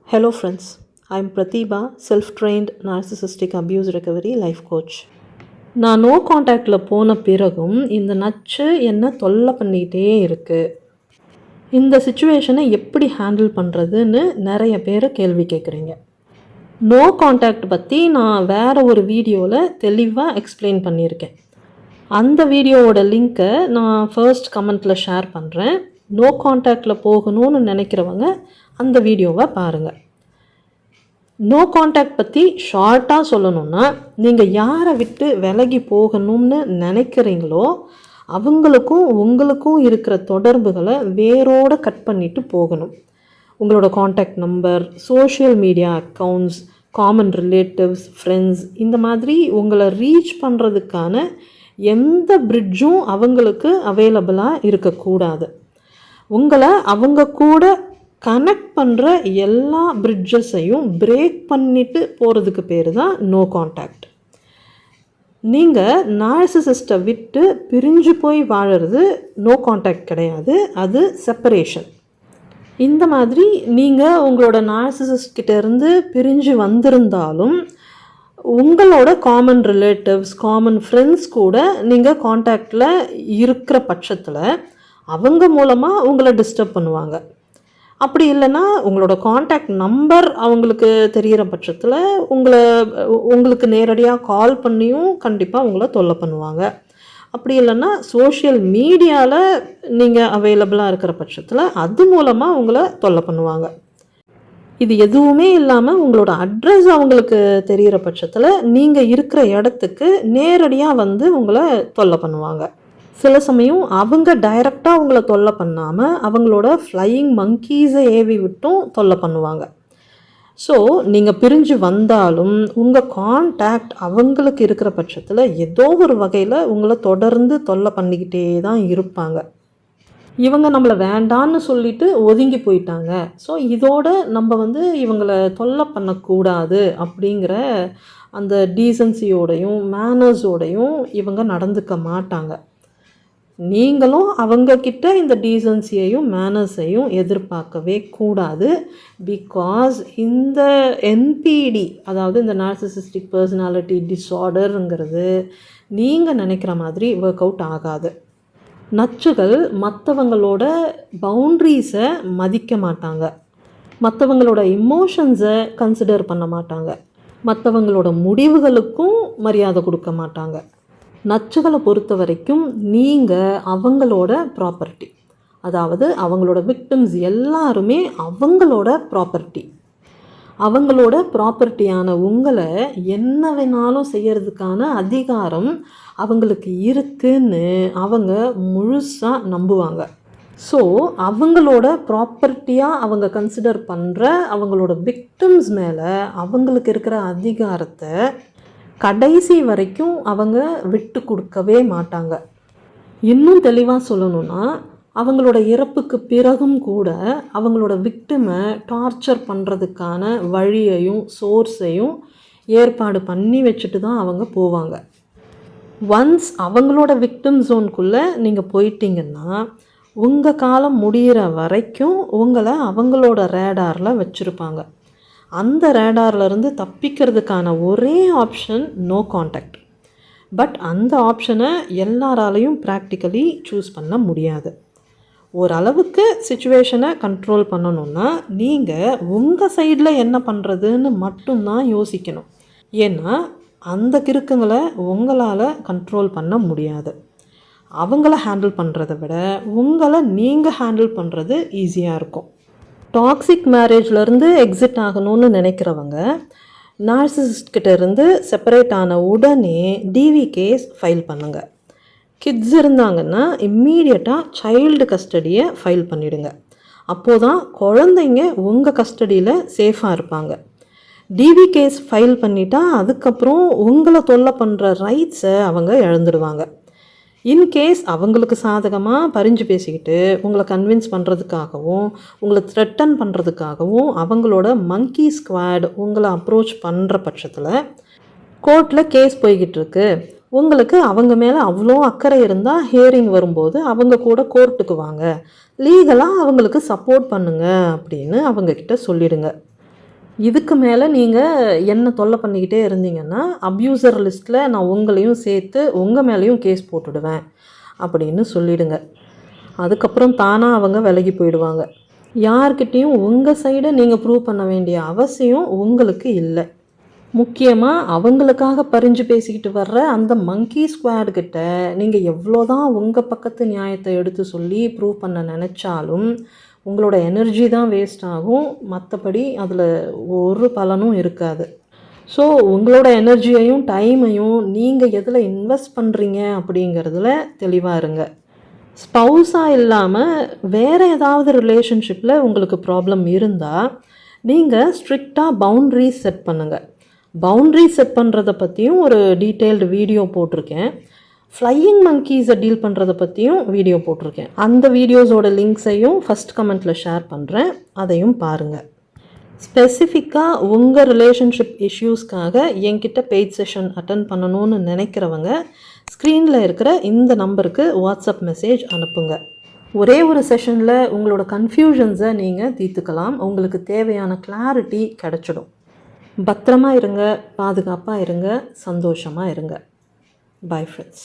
Hello friends, I am Pratibha, self-trained narcissistic abuse recovery life coach. நான் no காண்டாக்டில் போன பிறகும் இந்த நச்சு என்ன தொல்லை பண்ணிகிட்டே இருக்குது. இந்த சுச்சுவேஷனை எப்படி ஹேண்டில் பண்ணுறதுன்னு நிறைய பேர் கேள்வி கேட்குறீங்க. நோ காண்டாக்ட் பற்றி நான் வேறு ஒரு வீடியோவில் தெளிவாக எக்ஸ்பிளைன் பண்ணியிருக்கேன். அந்த வீடியோவோட லிங்க்கை நான் ஃபர்ஸ்ட் கமெண்ட்டில் ஷேர் பண்ணுறேன். நோ காண்டாக்டில் போகணும்னு நினைக்கிறவங்க அந்த வீடியோவை பாருங்கள். நோ காண்டாக்ட் பற்றி ஷார்ட்டாக சொல்லணுன்னா, நீங்கள் யாரை விட்டு விலகி போகணும்னு நினைக்கிறீங்களோ அவங்களுக்கும் உங்களுக்கும் இருக்கிற தொடர்புகளை வேரோடு கட் பண்ணிவிட்டு போகணும். உங்களோட contact number, social media accounts, common relatives, friends, இந்த மாதிரி உங்களை ரீச் பண்ணுறதுக்கான எந்த பிரிட்ஜும் அவங்களுக்கு அவைலபிளாக இருக்கக்கூடாது. உங்களை அவங்க கூட கனெக்ட் பண்ணுற எல்லா பிரிட்ஜஸையும் பிரேக் பண்ணிவிட்டு போகிறதுக்கு பேர் தான் நோ காண்டாக்ட். நீங்கள் நார்சிசிஸ்ட்டை விட்டு பிரிஞ்சு போய் வாழறது நோ காண்டாக்ட் கிடையாது, அது செப்பரேஷன். இந்த மாதிரி நீங்கள் உங்களோட நார்சிசிஸ்ட்கிட்டேருந்து பிரிஞ்சு வந்திருந்தாலும் உங்களோட காமன் ரிலேட்டிவ்ஸ், காமன் ஃப்ரெண்ட்ஸ் கூட நீங்கள் காண்டாக்டில் இருக்கிற பட்சத்தில் அவங்க மூலமாக உங்களை டிஸ்டர்ப் பண்ணுவாங்க. அப்படி இல்லைன்னா உங்களோட காண்டாக்ட் நம்பர் அவங்களுக்கு தெரிகிற பட்சத்தில் உங்களுக்கு நேரடியாக கால் பண்ணியும் கண்டிப்பாக உங்களை தொல்லை பண்ணுவாங்க. அப்படி இல்லைன்னா சோஷியல் மீடியாவில் நீங்கள் அவைலபிளாக இருக்கிற பட்சத்தில் அது மூலமாக உங்களை தொல்லை பண்ணுவாங்க. இது எதுவுமே இல்லாமல் உங்களோட அட்ரஸ் அவங்களுக்கு தெரிகிற பட்சத்தில் நீங்கள் இருக்கிற இடத்துக்கு நேரடியாக வந்து உங்களை தொல்லை பண்ணுவாங்க. சில சமயம் அவங்க டைரெக்டாக உங்களை தொல்லை பண்ணாமல் அவங்களோட ஃப்ளையிங் மங்கீஸை ஏவி விட்டும் தொல்லை பண்ணுவாங்க. ஸோ நீங்கள் பிரிஞ்சு வந்தாலும் உங்கள் கான்டாக்ட் அவங்களுக்கு இருக்கிற பட்சத்தில் ஏதோ ஒரு வகையில் உங்களை தொடர்ந்து தொல்லை பண்ணிக்கிட்டே தான் இருப்பாங்க. இவங்க நம்மளை வேண்டான்னு சொல்லிட்டு ஒதுங்கி போயிட்டாங்க, ஸோ இதோட நம்ம இவங்களை தொல்லை பண்ணக்கூடாது அப்படிங்கிற அந்த டீசன்சியோடையும் மேனர்ஸோடையும் இவங்க நடந்துக்க மாட்டாங்க. நீங்களும் அவங்கக்கிட்ட இந்த டீசன்சியையும் மேனர்ஸையும் எதிர்பார்க்கவே கூடாது. பிகாஸ் இந்த என்பிடி, அதாவது இந்த நார்சிசிஸ்டிக் பர்சனாலிட்டி டிஸார்டருங்கிறது நீங்கள் நினைக்கிற மாதிரி ஒர்க் அவுட் ஆகாது. நச்சுகள் மற்றவங்களோட பவுண்ட்ரிஸை மதிக்க மாட்டாங்க, மற்றவங்களோட இமோஷன்ஸை கன்சிடர் பண்ண மாட்டாங்க, மற்றவங்களோட முடிவுகளுக்கும் மரியாதை கொடுக்க மாட்டாங்க. நச்சுகளை பொறுத்த வரைக்கும் நீங்கள் அவங்களோட ப்ராப்பர்ட்டி, அதாவது அவங்களோட விக்டிம்ஸ் எல்லாருமே அவங்களோட ப்ராப்பர்ட்டி. அவங்களோட ப்ராப்பர்ட்டியான உங்களை என்ன வேணாலும் செய்யறதுக்கான அதிகாரம் அவங்களுக்கு இருக்குன்னு அவங்க முழுசாக நம்புவாங்க. ஸோ அவங்களோட ப்ராப்பர்ட்டியாக அவங்க கன்சிடர் பண்ணுற அவங்களோட விக்டிம்ஸ் மேலே அவங்களுக்கு இருக்கிற அதிகாரத்தை கடைசி வரைக்கும் அவங்க விட்டு கொடுக்கவே மாட்டாங்க. இன்னும் தெளிவாக சொல்லணும்னா, அவங்களோட இறப்புக்கு பிறகும் கூட அவங்களோட விக்டிமை டார்ச்சர் பண்ணுறதுக்கான வழியையும் சோர்ஸையும் ஏற்பாடு பண்ணி வச்சுட்டு தான் அவங்க போவாங்க. ஒன்ஸ் அவங்களோட விக்டிம் ஜோனுக்குள்ளே நீங்கள் போயிட்டீங்கன்னா உங்கள் காலம் முடிகிற வரைக்கும் உங்களை அவங்களோட ரேடாரில் வச்சுருப்பாங்க. அந்த ரேடார்லேருந்து தப்பிக்கிறதுக்கான ஒரே ஆப்ஷன் நோ காண்டாக்ட். பட் அந்த ஆப்ஷனை எல்லாராலையும் ப்ராக்டிக்கலி சூஸ் பண்ண முடியாது. ஓரளவுக்கு சிச்சுவேஷனை கண்ட்ரோல் பண்ணணுன்னா நீங்கள் உங்கள் சைடில் என்ன பண்ணுறதுன்னு மட்டும்தான் யோசிக்கணும். ஏன்னா அந்த கிறுக்குங்களை உங்களால் கண்ட்ரோல் பண்ண முடியாது. அவங்கள ஹேண்டில் பண்ணுறதை விட உங்களை நீங்கள் ஹேண்டில் பண்ணுறது ஈஸியாக இருக்கும். டாக்ஸிக் மேரேஜ்லேருந்து எக்ஸிட் ஆகணும்னு நினைக்கிறவங்க நார்சிசிஸ்ட்கிட்ட இருந்து செப்பரேட் ஆன உடனே டிவி கேஸ் ஃபைல் பண்ணுங்கள். கிட்ஸ் இருந்தாங்கன்னா இம்மீடியட்டாக சைல்டு கஸ்டடியை ஃபைல் பண்ணிவிடுங்க. அப்போது தான் குழந்தைங்க உங்கள் கஸ்டடியில் சேஃபாக இருப்பாங்க. டிவி கேஸ் ஃபைல் பண்ணிட்டா அதுக்கப்புறம் உங்களை தொல்லை பண்ணுற ரைட்ஸை அவங்க இழந்துடுவாங்க. இன்கேஸ் அவங்களுக்கு சாதகமாக பரிஞ்சு பேசிக்கிட்டு உங்களை கன்வின்ஸ் பண்ணுறதுக்காகவும் உங்களை த்ரெட்டன் பண்ணுறதுக்காகவும் அவங்களோட மங்கி ஸ்குவாட் உங்களை அப்ரோச் பண்ணுற பட்சத்தில் கோர்ட்டில் கேஸ் போய்கிட்டு இருக்கு, உங்களுக்கு அவங்க மேலே அவ்வளோ அக்கறை இருந்தால் ஹியரிங் வரும்போது அவங்க கூட கோர்ட்டுக்கு வாங்க, லீகலாக அவங்களுக்கு சப்போர்ட் பண்ணுங்க அப்படின்னு அவங்கக்கிட்ட சொல்லிடுங்க. இதுக்கு மேலே நீங்கள் என்ன தொல்லை பண்ணிக்கிட்டே இருந்தீங்கன்னா அப்யூசர் லிஸ்ட்டில் நான் உங்களையும் சேர்த்து உங்கள் மேலேயும் கேஸ் போட்டுடுவேன் அப்படின்னு சொல்லிடுங்க. அதுக்கப்புறம் தானாக அவங்க விலகி போயிடுவாங்க. யார்கிட்டேயும் உங்கள் சைடை நீங்கள் ப்ரூவ் பண்ண வேண்டிய அவசியம் உங்களுக்கு இல்லை. முக்கியமாக அவங்களுக்காக பரிஞ்சு பேசிக்கிட்டு வர்ற அந்த மங்கி ஸ்குவாட்கிட்ட நீங்கள் எவ்வளோ தான் உங்கள் பக்கத்து நியாயத்தை எடுத்து சொல்லி ப்ரூவ் பண்ண நினச்சாலும் உங்களோட எனர்ஜி தான் வேஸ்ட் ஆகும். மற்றபடி அதில் ஒரு பலனும் இருக்காது. ஸோ உங்களோட எனர்ஜியையும் டைமையும் நீங்கள் எதில் இன்வெஸ்ட் பண்ணுறீங்க அப்படிங்கிறதுல தெளிவாக இருங்க. ஸ்பௌஸாக இல்லாமல் வேறு ஏதாவது ரிலேஷன்ஷிப்பில் உங்களுக்கு ப்ராப்ளம் இருந்தால் நீங்கள் ஸ்ட்ரிக்டாக பவுண்ட்ரிஸ் செட் பண்ணுங்கள். பவுண்ட்ரி செட் பண்ணுறதை பற்றியும் ஒரு டீட்டெயில்டு வீடியோ போட்டிருக்கேன். ஃப்ளையிங் மங்கீஸை டீல் பண்ணுறதை பற்றியும் வீடியோ போட்டிருக்கேன். அந்த வீடியோஸோட லிங்க்ஸையும் ஃபஸ்ட் கமெண்ட்டில் ஷேர் பண்ணுறேன், அதையும் பாருங்கள். ஸ்பெசிஃபிக்காக உங்கள் ரிலேஷன்ஷிப் இஷ்யூஸ்க்காக என்கிட்ட பெய்ட் செஷன் அட்டன் பண்ணணும்னு நினைக்கிறவங்க ஸ்க்ரீனில் இருக்கிற இந்த நம்பருக்கு வாட்ஸ்அப் மெசேஜ் அனுப்புங்க. ஒரே ஒரு செஷனில் உங்களோட கன்ஃபியூஷன்ஸை நீங்கள் தீர்த்துக்கலாம். உங்களுக்கு தேவையான கிளாரிட்டி கிடச்சிடும். பத்திரமா இருங்க, பாதுகாப்பாக இருங்க, சந்தோஷமாக இருங்க. Bye friends.